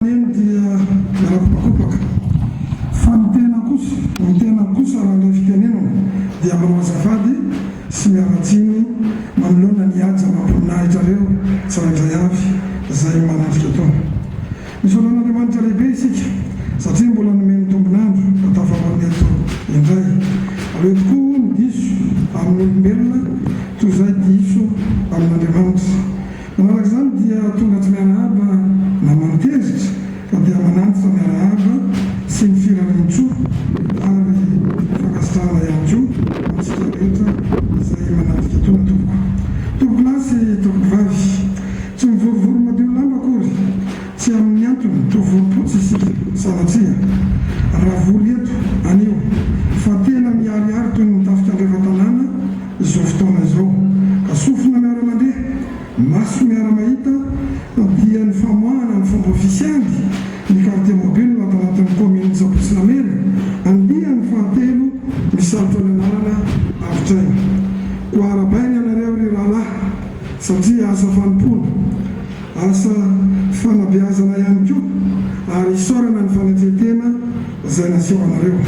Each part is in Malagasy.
dia miarapakopaka fa ny tena kosa raha ilay fitenenana dia manao azafady sy miaratsiny manoloana ny aja mampininahitra reo tsaraindray avy izay manandrika tao. Misy olon'Andriamanitra lehibe isika satria mbola nomeny tombonandro atafaman'eto indray. Aleo tokoa ny diso amin'ny olombelona toy izay diso amin'Andriamanitra. Manaraka izany dia tonga tsy miarahaba na manotezitra fa dia manantitra miarahaba sy ny firarian-tsoa ary fakasitrahana ihany koa antsika rehetra izay manandrika tona tompoko lasy tompoko vavy tsy mivorivory madio lamba akory tsy amin'ny antony tovoropotsy isika sanatria raha vory eto anio fa tena miariary toy ny tafika andrefa-tanàna izao fotoana izao ka sofina miara-mandeha maso miara-mahita dia ny famoahana ny fomba ofisialy ny quartier mobile atanatin'ny commune Sapotsilamena andia ny fahatelo misalotra ny anarana avitraina ko arabainy anareo ry rahalahy satria asa fanimpona asa fanabeazana ihany koa ary isorana ny fanetretena izay naseho anareo.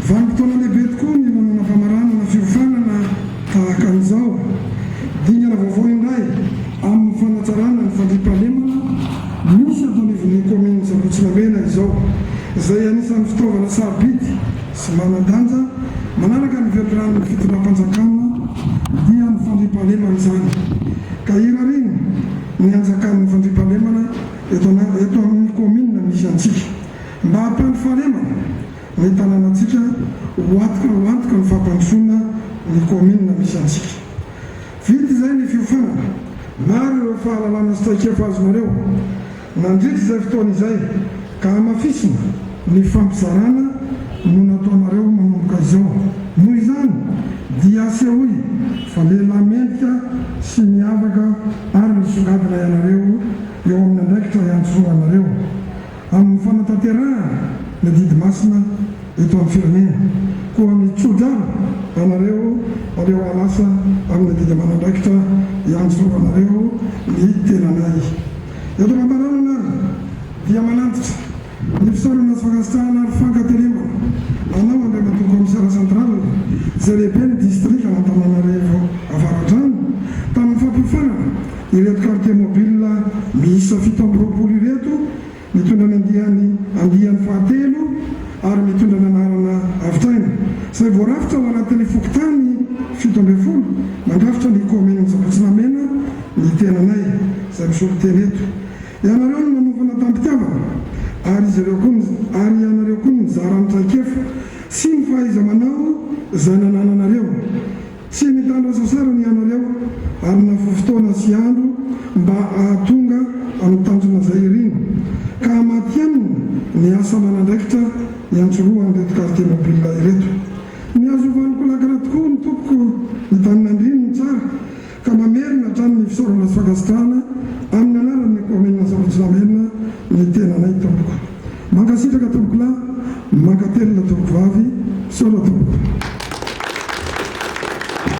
Vanim-potoana lehibe tokoa ny manana famarana na fiofanana tahaka an'izao dingana vaovao indray amin'ny fanatsarana ny fandriam-pahalemana misy ato anivon'ny commune Sapotsilamena izao izay anisan'ny fitaovana sarobidy sy manan-danja manaraka ny velonan'ny fitondram-panjakana dia ny fandriam-pahalemana izany ka irariny ny anjakan'ny fandriam-pahalemana eto amin'ny commune misy antsika mba hampandry fahalemana ny tanànatsika hoantoka ny fampandrosoana ny commune misy antsika. Vity izay ny fiofanana maro ireo fahalalana sy traikefa azonareo nandritra izay fotoana izay ka hamafisina ny fampizarana no nataonareo manomboka izao. Noho izany dia asehoy fa lehilahy mendrika sy miavaka ary misongadina ianareo eo amin'ny andraikitra iantsoroanareo amin'ny fanatanterahana ny didy masina eto amin'ny firenena koa mitsodraro anareo aleo alasa amin'ny didy aman'andraikitra iantsoroanareo ny tenanay. Eto mambarana ary dia manantitra ny fisorana sy fakasitrahana ary fankatelemana anao andriamatoko komisara central izay lehibe ny distrika an'Antananarivo avaratrano tamin'ny fampiofanana ireto quartier mobile miisa 720 ireto mitondra ny andiany fahatelo ary mitondra ny anarana avitraina izay voarafitra ao anatin'ny fokotany 17 mandrafitra ny commune Sapotsilamena ny tenanay izay misolo teny eto. Ianareo no nanovana tampitiavana ary ianareo koa ny zara ny traikefa sy ny fahaiza manao izay nanananareo tsy mitandra sasara ny ianareo ary nafofotoana sy andro mba ahatonga amin'ny tanjona izay iriny ka hamaty-anina ny asa manandraikitra iantsoroany reto quartier mobile ireto. Ny azovaniko lakana tokoa ny tompoko ny taninandriny ny tsara ka mamerina hatrany ny fisorana sy fakasitrahana amin'ny